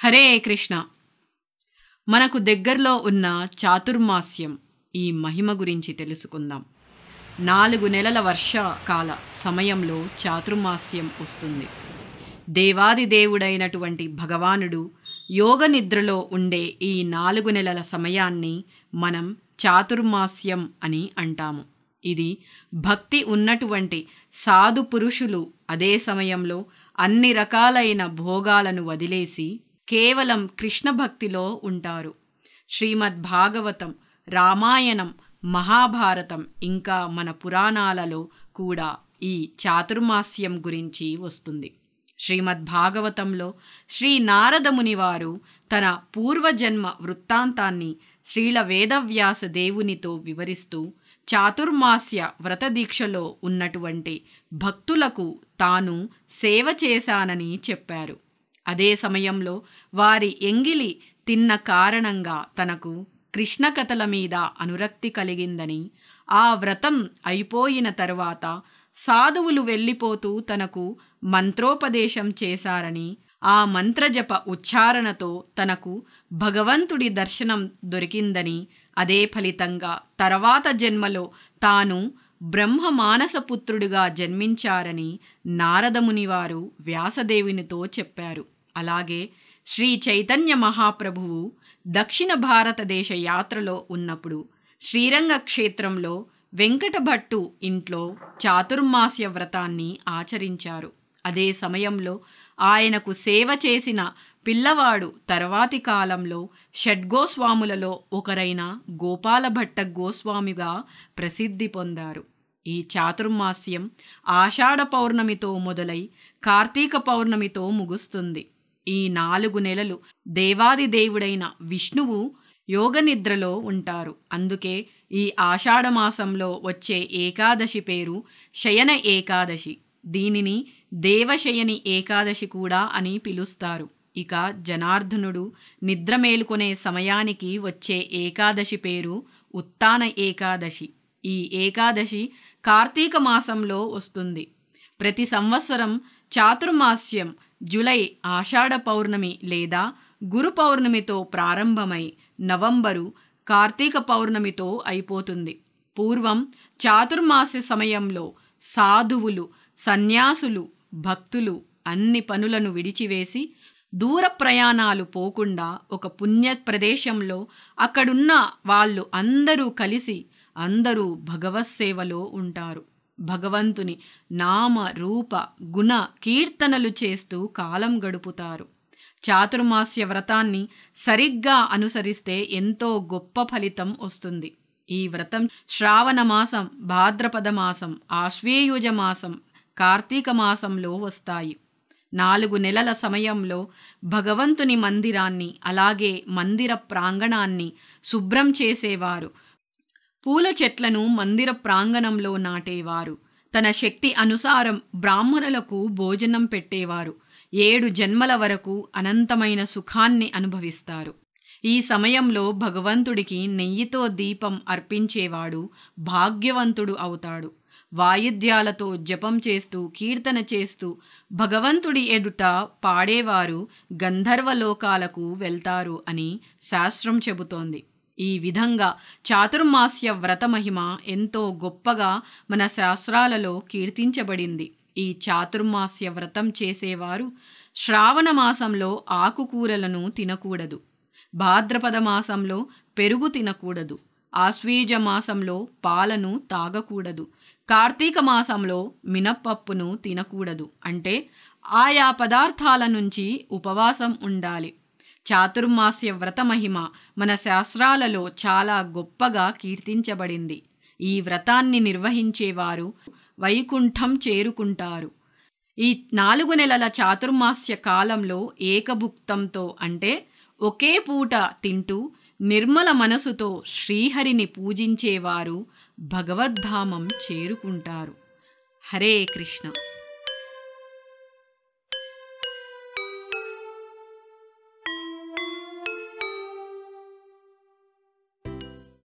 హరే కృష్ణ. మనకు దగ్గరలో ఉన్న చాతుర్మాస్యం ఈ మహిమ గురించి తెలుసుకుందాం. 4 నెలల వర్షకాల సమయంలో చాతుర్మాస్యం వస్తుంది. దేవాది దేవుడైనటువంటి భగవానుడు యోగ నిద్రలో ఉండే ఈ 4 నెలల సమయాన్ని మనం చాతుర్మాస్యం అని అంటాము. ఇది భక్తి ఉన్నటువంటి సాధు పురుషులు అదే సమయంలో అన్ని రకాలైన భోగాలను వదిలేసి కేవలం కృష్ణ భక్తిలో ఉంటారు. శ్రీమద్ భాగవతం, రామాయణం, మహాభారతం ఇంకా మన పురాణాలలో కూడా ఈ చాతుర్మాస్యం గురించి వస్తుంది. శ్రీమద్ భాగవతంలో శ్రీ నారద మునివారు తన పూర్వజన్మ వృత్తాంతాన్ని శ్రీల వేదవ్యాస దేవునితో వివరిస్తూ చాతుర్మాస్య వ్రతదీక్షలో ఉన్నటువంటి భక్తులకు తాను సేవ చేశానని చెప్పారు. అదే సమయంలో వారి ఎంగిలి తిన్న కారణంగా తనకు కృష్ణ కథల మీద అనురక్తి కలిగిందని, ఆ వ్రతం అయిపోయిన తరువాత సాధువులు వెళ్ళిపోతూ తనకు మంత్రోపదేశం చేశారని, ఆ మంత్రజప ఉచ్చారణతో తనకు భగవంతుడి దర్శనం దొరికిందని, అదే ఫలితంగా తర్వాత జన్మలో తాను బ్రహ్మ మానసపుత్రుడిగా జన్మించారని నారదమునివారు వ్యాసదేవునితో చెప్పారు. అలాగే శ్రీ చైతన్య మహాప్రభువు దక్షిణ భారతదేశ యాత్రలో ఉన్నప్పుడు శ్రీరంగ క్షేత్రంలో వెంకటభట్టు ఇంట్లో చాతుర్మాస్య వ్రతాన్ని ఆచరించారు. అదే సమయంలో ఆయనకు సేవ చేసిన పిల్లవాడు తర్వాతి కాలంలో షడ్గోస్వాములలో ఒకరైన గోపాలభట్ట గోస్వామిగా ప్రసిద్ధి పొందారు. ఈ చాతుర్మాస్యం ఆషాఢ పౌర్ణమితో మొదలై కార్తీక పౌర్ణమితో ముగుస్తుంది. ఈ 4 నెలలు దేవాది దేవుడైన విష్ణువు యోగనిద్రలో ఉంటారు. అందుకే ఈ ఆషాఢమాసంలో వచ్చే ఏకాదశి పేరు శయన ఏకాదశి. దీనిని దేవశయని ఏకాదశి కూడా అని పిలుస్తారు. ఇక జనార్దనుడు నిద్ర మేలుకొనే సమయానికి వచ్చే ఏకాదశి పేరు ఉత్తాన ఏకాదశి. ఈ ఏకాదశి కార్తీక మాసంలో వస్తుంది. ప్రతి సంవత్సరం చాతుర్మాస్యం జూలై ఆషాఢ పౌర్ణమి లేదా గురు పౌర్ణమితో ప్రారంభమై నవంబరు కార్తీక పౌర్ణమితో అయిపోతుంది. పూర్వం చాతుర్మాస్య సమయంలో సాధువులు, సన్యాసులు, భక్తులు అన్ని పనులను విడిచివేసి దూర ప్రయాణాలు పోకుండా ఒక పుణ్య ప్రదేశంలో అక్కడున్న వాళ్ళు అందరూ కలిసి అందరూ భగవత్ సేవలో ఉంటారు. భగవంతుని నామ రూప గుణ కీర్తనలు చేస్తూ కాలం గడుపుతారు. చాతుర్మాస్య వ్రతాన్ని సరిగ్గా అనుసరిస్తే ఎంతో గొప్ప ఫలితం వస్తుంది. ఈ వ్రతం శ్రావణ మాసం, భాద్రపద మాసం, ఆశ్వేయుజ మాసం, కార్తీక మాసంలో వస్తాయి. 4 నెలల సమయంలో భగవంతుని మందిరాన్ని అలాగే మందిర ప్రాంగణాన్ని శుభ్రం చేసేవారు. పూల చెట్లను మందిర ప్రాంగణంలో నాటేవారు. తన శక్తి అనుసారం బ్రాహ్మణులకు భోజనం పెట్టేవారు. 7 జన్మల వరకు అనంతమైన సుఖాన్ని అనుభవిస్తారు. ఈ సమయంలో భగవంతుడికి నెయ్యితో దీపం అర్పించేవాడు భాగ్యవంతుడు అవుతాడు. వాయిద్యాలతో జపం చేస్తూ కీర్తన చేస్తూ భగవంతుడి ఎదుట పాడేవారు గంధర్వలోకాలకు వెళ్తారు అని శాస్త్రం చెబుతోంది. ఈ విధంగా చాతుర్మాస్య వ్రత మహిమ ఎంతో గొప్పగా మన శాస్త్రాలలో కీర్తించబడింది. ఈ చాతుర్మాస్య వ్రతం చేసేవారు శ్రావణ మాసంలో ఆకుకూరలను తినకూడదు, భాద్రపద మాసంలో పెరుగు తినకూడదు, ఆశ్వీజ మాసంలో పాలను తాగకూడదు, కార్తీక మాసంలో మినప్పప్పును తినకూడదు. అంటే ఆయా పదార్థాల నుంచి ఉపవాసం ఉండాలి. చాతుర్మాస్య వ్రత మహిమ మన శాస్త్రాలలో చాలా గొప్పగా కీర్తించబడింది. ఈ వ్రతాన్ని నిర్వహించేవారు వైకుంఠం చేరుకుంటారు. ఈ 4 నెలల చాతుర్మాస్య కాలంలో ఏకభుక్తంతో అంటే ఒకే పూట తింటూ నిర్మల మనసుతో శ్రీహరిని పూజించేవారు భగవద్ధామం చేరుకుంటారు. హరే కృష్ణ.